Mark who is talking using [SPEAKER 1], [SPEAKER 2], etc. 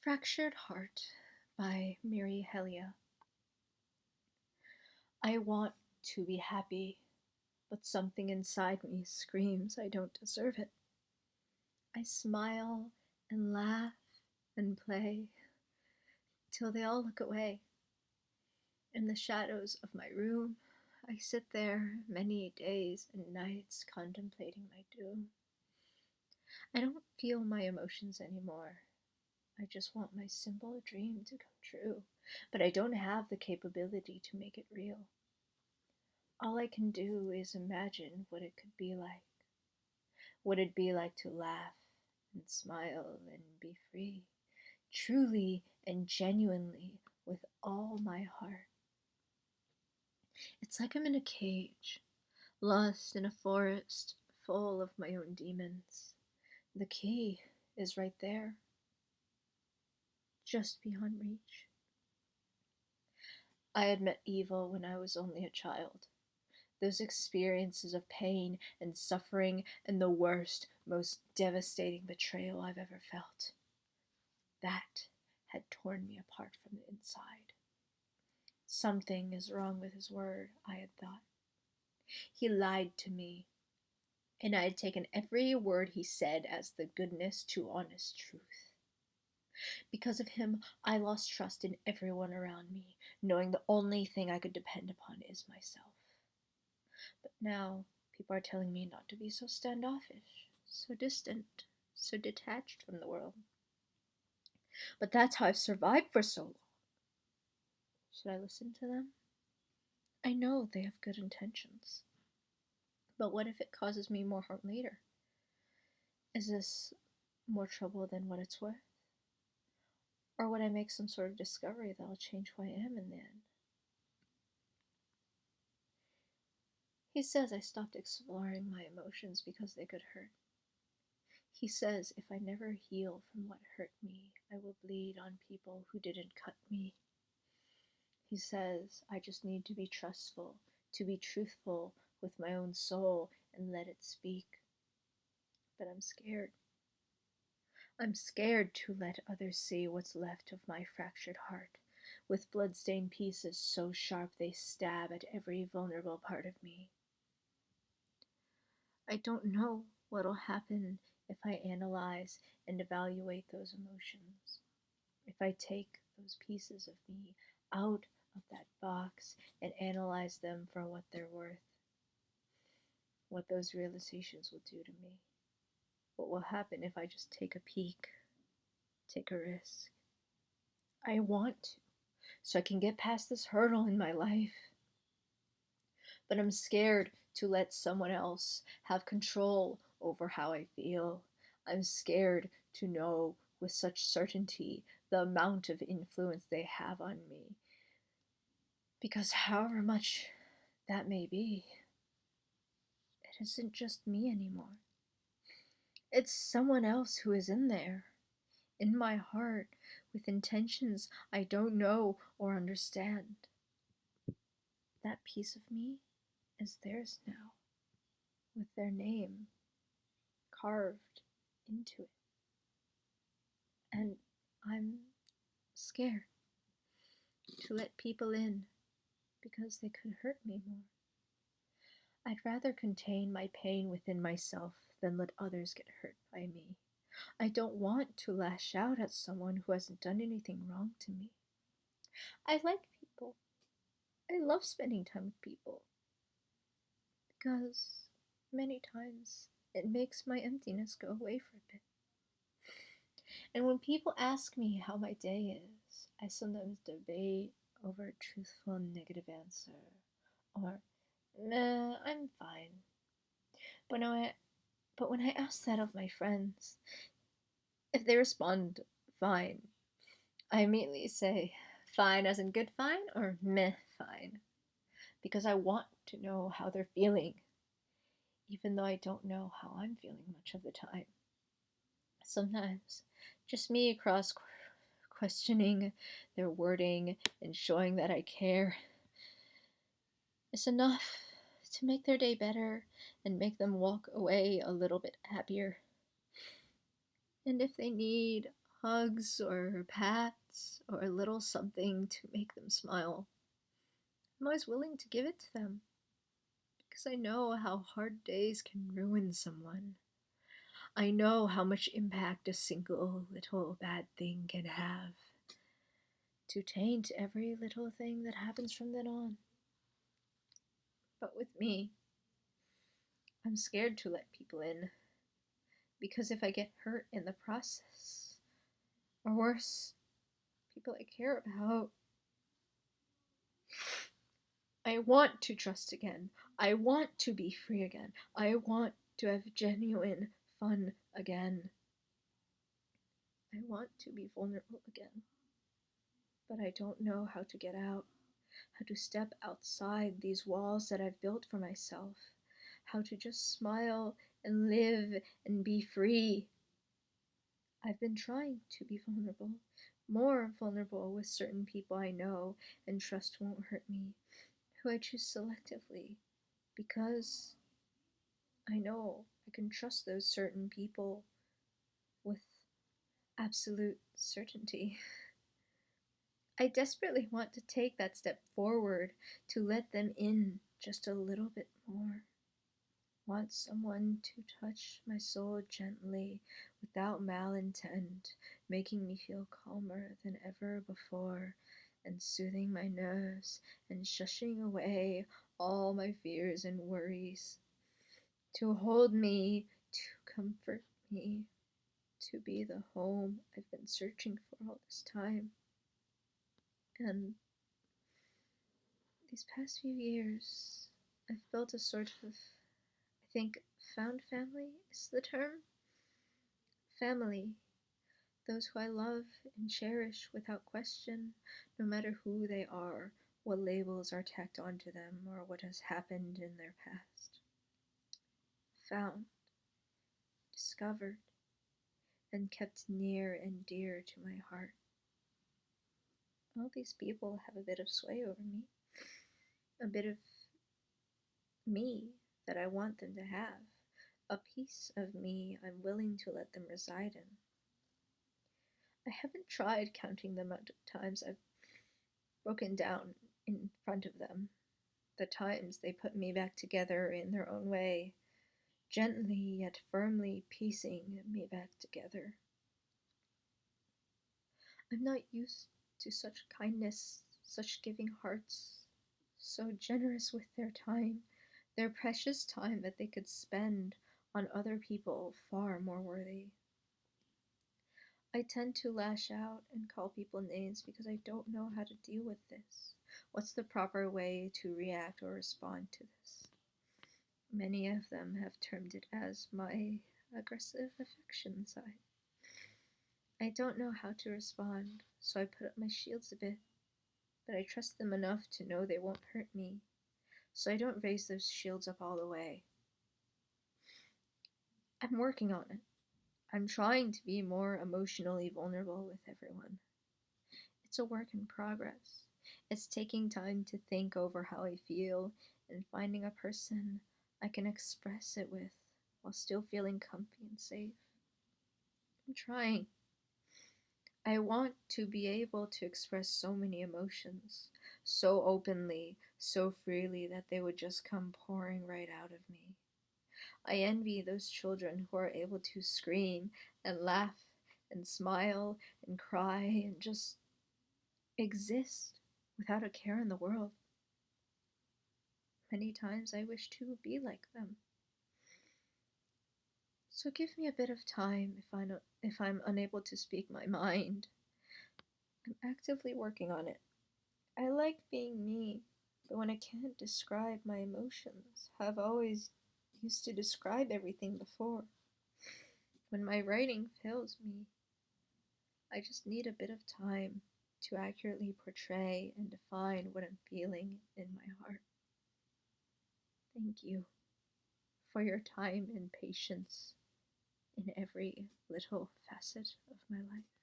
[SPEAKER 1] Fractured Heart by Miri Hellia. I want to be happy, but something inside me screams I don't deserve it. I smile and laugh and play till they all look away. In the shadows of my room, I sit there many days and nights contemplating my doom. I don't feel my emotions anymore. I just want my simple dream to come true, but I don't have the capability to make it real. All I can do is imagine what it could be like. What it'd be like to laugh and smile and be free, truly and genuinely with all my heart. It's like I'm in a cage, lost in a forest full of my own demons. The key is right there, just beyond reach. I had met evil when I was only a child. Those experiences of pain and suffering and the worst, most devastating betrayal I've ever felt. That had torn me apart from the inside. Something is wrong with his word, I had thought. He lied to me, and I had taken every word he said as the goodness to honest truth. Because of him, I lost trust in everyone around me, knowing the only thing I could depend upon is myself. But now, people are telling me not to be so standoffish, so distant, so detached from the world. But that's how I've survived for so long. Should I listen to them? I know they have good intentions. But what if it causes me more harm later? Is this more trouble than what it's worth? Or would I make some sort of discovery that'll change who I am in the end? He says I stopped exploring my emotions because they could hurt. He says if I never heal from what hurt me, I will bleed on people who didn't cut me. He says I just need to be trustful, to be truthful with my own soul and let it speak. But I'm scared. I'm scared to let others see what's left of my fractured heart, with blood-stained pieces so sharp they stab at every vulnerable part of me. I don't know what'll happen if I analyze and evaluate those emotions. If I take those pieces of me out of that box and analyze them for what they're worth. What those realizations will do to me. What will happen if I just take a peek, take a risk. I want to, so I can get past this hurdle in my life. But I'm scared to let someone else have control over how I feel. I'm scared to know with such certainty the amount of influence they have on me. Because however much that may be, it isn't just me anymore. It's someone else who is in there, in my heart, with intentions I don't know or understand. That piece of me is theirs now, with their name carved into it. And I'm scared to let people in because they could hurt me more. I'd rather contain my pain within myself than let others get hurt by me. I don't want to lash out at someone who hasn't done anything wrong to me. I like people. I love spending time with people because many times it makes my emptiness go away for a bit. And when people ask me how my day is, I sometimes debate over a truthful negative answer or, nah, I'm fine. But when I ask that of my friends, if they respond fine, I immediately say fine as in good fine or meh fine, because I want to know how they're feeling, even though I don't know how I'm feeling much of the time. Sometimes just me cross questioning their wording and showing that I care is enough to make their day better and make them walk away a little bit happier. And if they need hugs or pats or a little something to make them smile. I'm always willing to give it to them because I know how hard days can ruin someone. I know how much impact a single little bad thing can have to taint every little thing that happens from then on. But with me, I'm scared to let people in because if I get hurt in the process, or worse, people I care about, I want to trust again. I want to be free again. I want to have genuine fun again. I want to be vulnerable again. But I don't know how to get out, how to step outside these walls that I've built for myself, how to just smile and live and be free. I've been trying to be vulnerable, more vulnerable with certain people I know and trust won't hurt me, who I choose selectively, because I know I can trust those certain people with absolute certainty. I desperately want to take that step forward to let them in just a little bit more. Want someone to touch my soul gently without malintent, making me feel calmer than ever before, and soothing my nerves and shushing away all my fears and worries. To hold me, to comfort me, to be the home I've been searching for all this time. And these past few years, I've built a sort of, I think, found family is the term. Family, those who I love and cherish without question, no matter who they are, what labels are tacked onto them, or what has happened in their past. Found, discovered, and kept near and dear to my heart. All these people have a bit of sway over me, a bit of me that I want them to have, a piece of me I'm willing to let them reside in. I haven't tried counting the amount of times I've broken down in front of them, the times they put me back together in their own way, gently yet firmly piecing me back together. I'm not used to such kindness, such giving hearts, so generous with their time, their precious time that they could spend on other people far more worthy. I tend to lash out and call people names because I don't know how to deal with this. What's the proper way to react or respond to this? Many of them have termed it as my aggressive affection side. I don't know how to respond, so I put up my shields a bit, but I trust them enough to know they won't hurt me, so I don't raise those shields up all the way. I'm working on it. I'm trying to be more emotionally vulnerable with everyone. It's a work in progress. It's taking time to think over how I feel and finding a person I can express it with while still feeling comfy and safe. I'm trying. I want to be able to express so many emotions, so openly, so freely that they would just come pouring right out of me. I envy those children who are able to scream and laugh and smile and cry and just exist without a care in the world. Many times I wish to be like them. So give me a bit of time if I'm unable to speak my mind. I'm actively working on it. I like being me, but when I can't describe my emotions, how I've always used to describe everything before. When my writing fails me, I just need a bit of time to accurately portray and define what I'm feeling in my heart. Thank you for your time and patience in every little facet of my life.